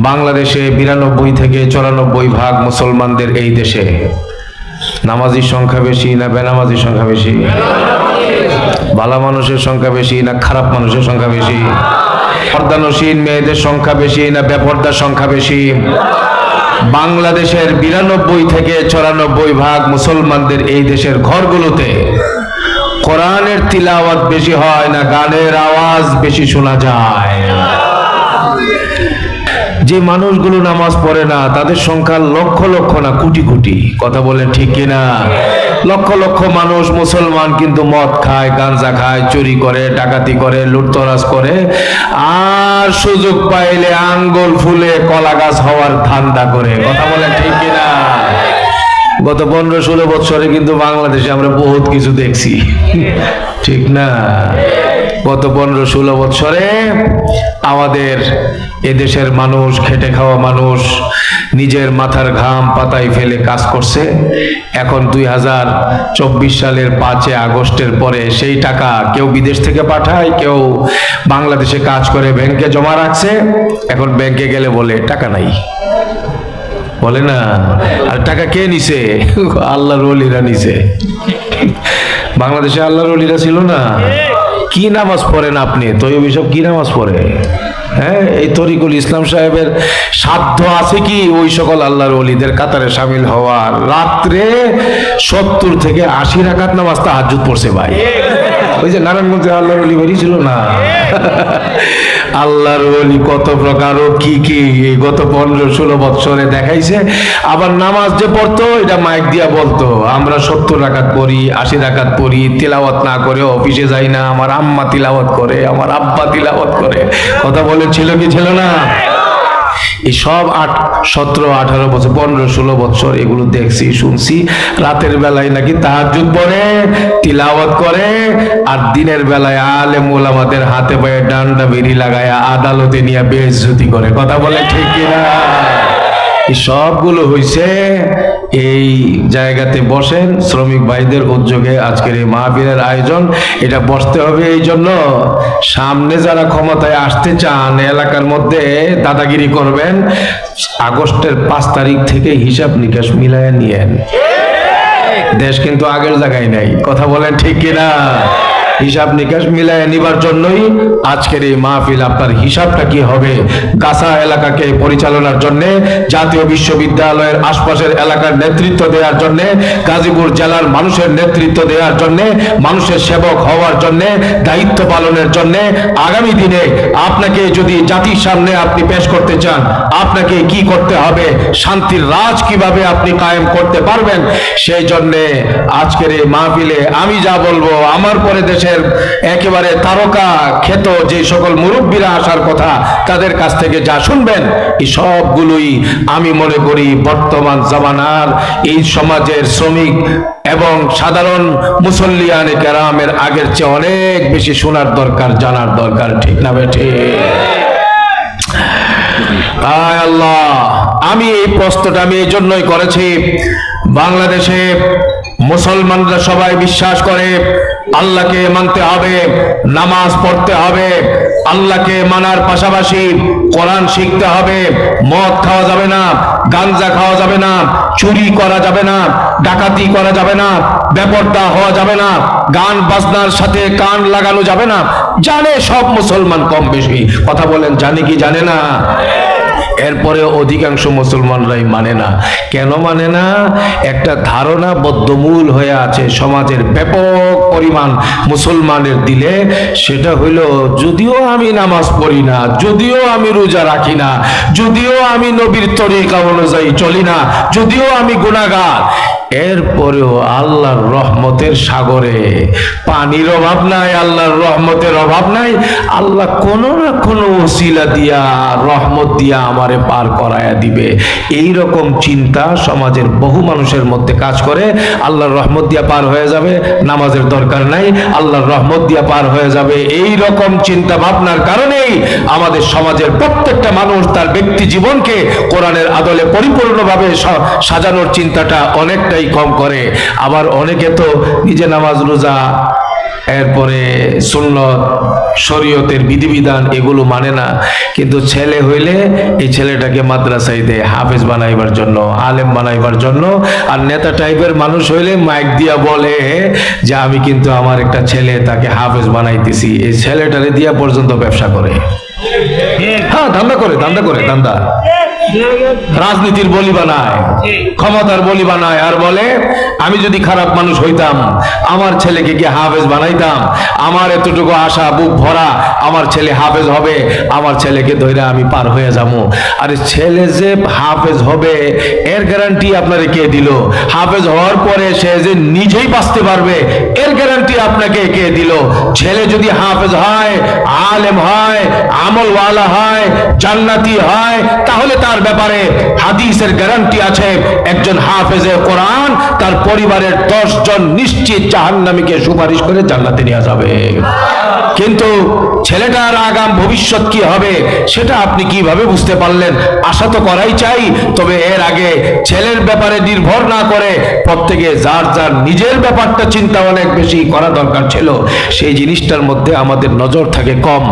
বাংলাদেশে 92 থেকে 94% মুসলমানদের এই দেশে নামাজির সংখ্যা বেশি না বেনামাজির সংখ্যা বেশি? ভালো মানুষের সংখ্যা বেশি না খারাপ মানুষের সংখ্যা বেশি? পর্দানসীন মেয়েদের সংখ্যা বেশি না বেপর্দার সংখ্যা বেশি? বাংলাদেশের 92 থেকে 94% মুসলমানদের এই দেশের ঘরগুলোতে কোরআনের তিলাওয়াত বেশি হয় না গানের আওয়াজ বেশি শোনা যায়? যে মানুষগুলো নামাজ পড়ে না তাদের সংখ্যা লক্ষ লক্ষ না কোটি কোটি, কথা বলেন ঠিক কিনা? লক্ষ লক্ষ মানুষ মুসলমান কিন্তু মদ খায়, গাঁজা খায়, চুরি করে, ডাকাতি করে, লুটতরাজ করে, আর সুযোগ পাইলে আঙ্গুল ফুলে কলা গাছ হওয়ার ধান্দা করে, কথা বলেন ঠিক কিনা? গত 15-16 বছরে কিন্তু বাংলাদেশে আমরা বহুত কিছু দেখছি, ঠিক না? গত 15-16 বছরে আমাদের এদেশের মানুষ, খেটে খাওয়া মানুষ, নিজের মাথার ঘাম পাতায় ফেলে কাজ করছে। এখন 2024 সালের 5 আগস্টের পরে সেই টাকা কেউ বিদেশ থেকে পাঠায়, কেউ বাংলাদেশে কাজ করে ব্যাংকে জমা রাখছে। এখন ব্যাংকে গেলে বলে টাকা নাই, বলে না। আর টাকা কে নিছে? আল্লাহর ওলিরা নিছে। বাংলাদেশে আল্লাহর ওলিরা ছিল না? কি নামাজ পড়েন আপনি? তৈয়ব সব কি নামাজ পড়ে? হ্যাঁ, এই তরিকুল ইসলাম সাহেবের সাধ্য আছে কি ওই সকল আল্লাহর ওলিদের কাতারে শামিল হওয়ার? রাত্রে 70 থেকে 80 রাকাত নামাজ তাহাজ্জুদ পড়ছে ভাই। ওই যে নারায়ণগঞ্জে আল্লাহর ওলি বেরিয়েছিল না, আল্লাহর ওলি কত প্রকার ও কি কি গত 15-16 বছরে দেখাইছে। আবার নামাজ যে পড়তো এটা মাইক দিয়া বলতো আমরা 70 রাকাত পড়ি, 80 রাকাত পড়ি, তিলাওয়াত না করে অফিসে যাই না, আমার আম্মা তিলাওয়াত করে, আমার আব্বা তিলাওয়াত করে, কথা বলেছিল কি ছিল না? এই সব 17-18 বছর, 15-16 বছর এগুলো দেখছি, শুনছি। রাতের বেলায় নাকি তাহাজ্জুদ পড়ে, তিলাওয়াত করে, আর দিনের বেলায় আলেম ওলামাদের হাতে পায়ে ডান্ডা বেরি লাগায়া আদালতে নিয়ে বেইজ্জতি করে, কথা বলে ঠিক কিনা? এই সবগুলো হইছে এই জায়গাতে বসেন শ্রমিক ভাইদের উদ্যোগে আজকের এই মাহফিলের আয়োজন। এটা বসতে হবে এই জন্য, সামনে যারা ক্ষমতায় আসতে চান এলাকার মধ্যে দাদাগিরি করবেন, আগস্টের 5 তারিখ থেকে হিসাব নিকাশ মিলায় নিয়েন। দেশ কিন্তু আগের জায়গায় নাই, কথা বলেন ঠিক কিনা? হিসাব নিকাশ মিলায় নিবার জন্যই আজকের এই মাহফিল। আপনার হিসাবটা কি হবে? গাছা এলাকাকে পরিচালনার জন্য, জাতীয় বিশ্ববিদ্যালয়ের আশপাশের এলাকার নেতৃত্ব দেওয়ার জন্য, গাজীপুর জেলার মানুষের নেতৃত্ব দেওয়ার জন্য, মানুষের সেবক হওয়ার জন্য, দায়িত্ব পালনের জন্য আগামী দিনে আপনাকে যদি জাতির সামনে আপনি পেশ করতে চান, আপনাকে কি করতে হবে, শান্তির রাজ কিভাবে আপনি কায়েম করতে পারবেন, সেই জন্য আজকের এই মাহফিলে আমি যা বলবো, আমার পরে দেশে একেবারে তারকা খ্যাত যে সকল মুরব্বীরা আসার কথা তাদের কাছ থেকে যা শুনবেন, এই সবগুলোই আমি মনে করি বর্তমান জামানার এই সমাজের শ্রমিক এবং সাধারণ মুসল্লিয়ানে কেরামের আগের চেয়ে অনেক বেশি শোনার দরকার, জানার দরকার, ঠিক না বেঠে? আয় আল্লাহ, আমি এই প্রশ্নটা আমি এই জন্যই করেছি, বাংলাদেশে মুসলমানরা সবাই বিশ্বাস করে আল্লাহকে মানতে হবে, নামাজ পড়তে হবে, আল্লাহকে মানার পাশাপাশি কোরআন শিখতে হবে, মদ খাওয়া যাবে না, গাঞ্জা খাওয়া যাবে না, চুরি করা যাবে না, ডাকাতি করা যাবে না, বেপরদা হওয়া যাবে না, গান বাজনার সাথে কান লাগানো যাবে না। জানে সব মুসলমান কম বেশি, কথা বলেন জানে কি জানে না? এরপরে অধিকাংশ মুসলমানরাই মানে না। কেন মানে না? একটা ধারণা বদ্ধমূল হয়ে আছে সমাজের ব্যাপক পরিমাণ মুসলমানের দিলে, সেটা হইল যদিও আমি নামাজ পড়ি না, যদিও আমি রোজা রাখি না, যদিও আমি নবীর তরিকা অনুযায়ী চলি না, যদিও আমি গুনাহগার, এরপরেও আল্লাহর রহমতের সাগরে পানির অভাব নাই, আল্লাহর রহমতের অভাব নাই, আল্লাহ কোনো না কোনো ওসিলা দিয়া রহমত দিয়া আমারে পার করায়া দিবে। এই রকম চিন্তা সমাজের বহু মানুষের মধ্যে কাজ করে। আল্লাহর রহমত দিয়া পার হয়ে যাবে, নামাজের দরকার নাই, আল্লাহর রহমত দিয়া পার হয়ে যাবে, এই রকম চিন্তা ভাবনার কারণেই আমাদের সমাজের প্রত্যেকটা মানুষ তার ব্যক্তি জীবনকে কোরআনের আদলে পরিপূর্ণভাবে সাজানোর চিন্তাটা অনেকটাই কম করে। আবার অনেকে তো নিজে নামাজ রোজা এরপরে সুন্নত শরীয়তের বিধিবিধান এগুলো মানে না, কিন্তু ছেলে হইলে এই ছেলেটাকে মাদ্রাসায় দেয় হাফেজ বানাইবার জন্য, আলেম বানাইবার জন্য। আর নেতা টাইপের মানুষ হইলে মাইক দিয়া বলে যে আমি কিন্তু আমার একটা ছেলে তাকে হাফেজ বানাইতেছি, এই ছেলেটারে দিয়া পর্যন্ত ব্যবসা করে। হ্যাঁ, ধান্দা করে ধান্দা। রাজনীতির বলি বানায়, ক্ষমতার বলি বানায়, আর বলে আমি যদি খারাপ মানুষ হইতাম আমার ছেলেকে গিয়ে হাফেজ বানাইতাম, আমার এতটুকু আশা বুক ভরা আমার ছেলে হাফেজ হবে, আমার ছেলেকে ধইরা আমি পার হয়ে যাবো। আরে ছেলে যে হাফেজ হবে এর গ্যারান্টি আপনারে কে দিল? হাফেজ হওয়ার পরে সে যে নিজেই বাঁচতে পারবে এর গ্যারান্টি আপনাকে কে দিল? ছেলে যদি হাফেজ হয়, আলেম হয়, আমলওয়ালা হয়, জান্নাতি হয়, তাহলে তার ব্যাপারে হাদিসের গ্যারান্টি আছে, একজন হাফেজে কোরআন তার পরিবারের 10 জন নিশ্চিত জাহান্নামীকে সুপারিশ করে জান্নাতে নিয়ে যাবে। কিন্তু ছেলেটার আগাম ভবিষ্যৎ কি হবে সেটা আপনি কিভাবে বুঝতে পারলেন? আশা তো করাই চাই, তবে এর আগে ছেলের ব্যাপারে নির্ভর না করে প্রত্যেকে যার যার নিজের ব্যাপারটা চিন্তা অনেক বেশি করা দরকার ছিল, সেই জিনিসটার মধ্যে আমাদের নজর থাকে কম।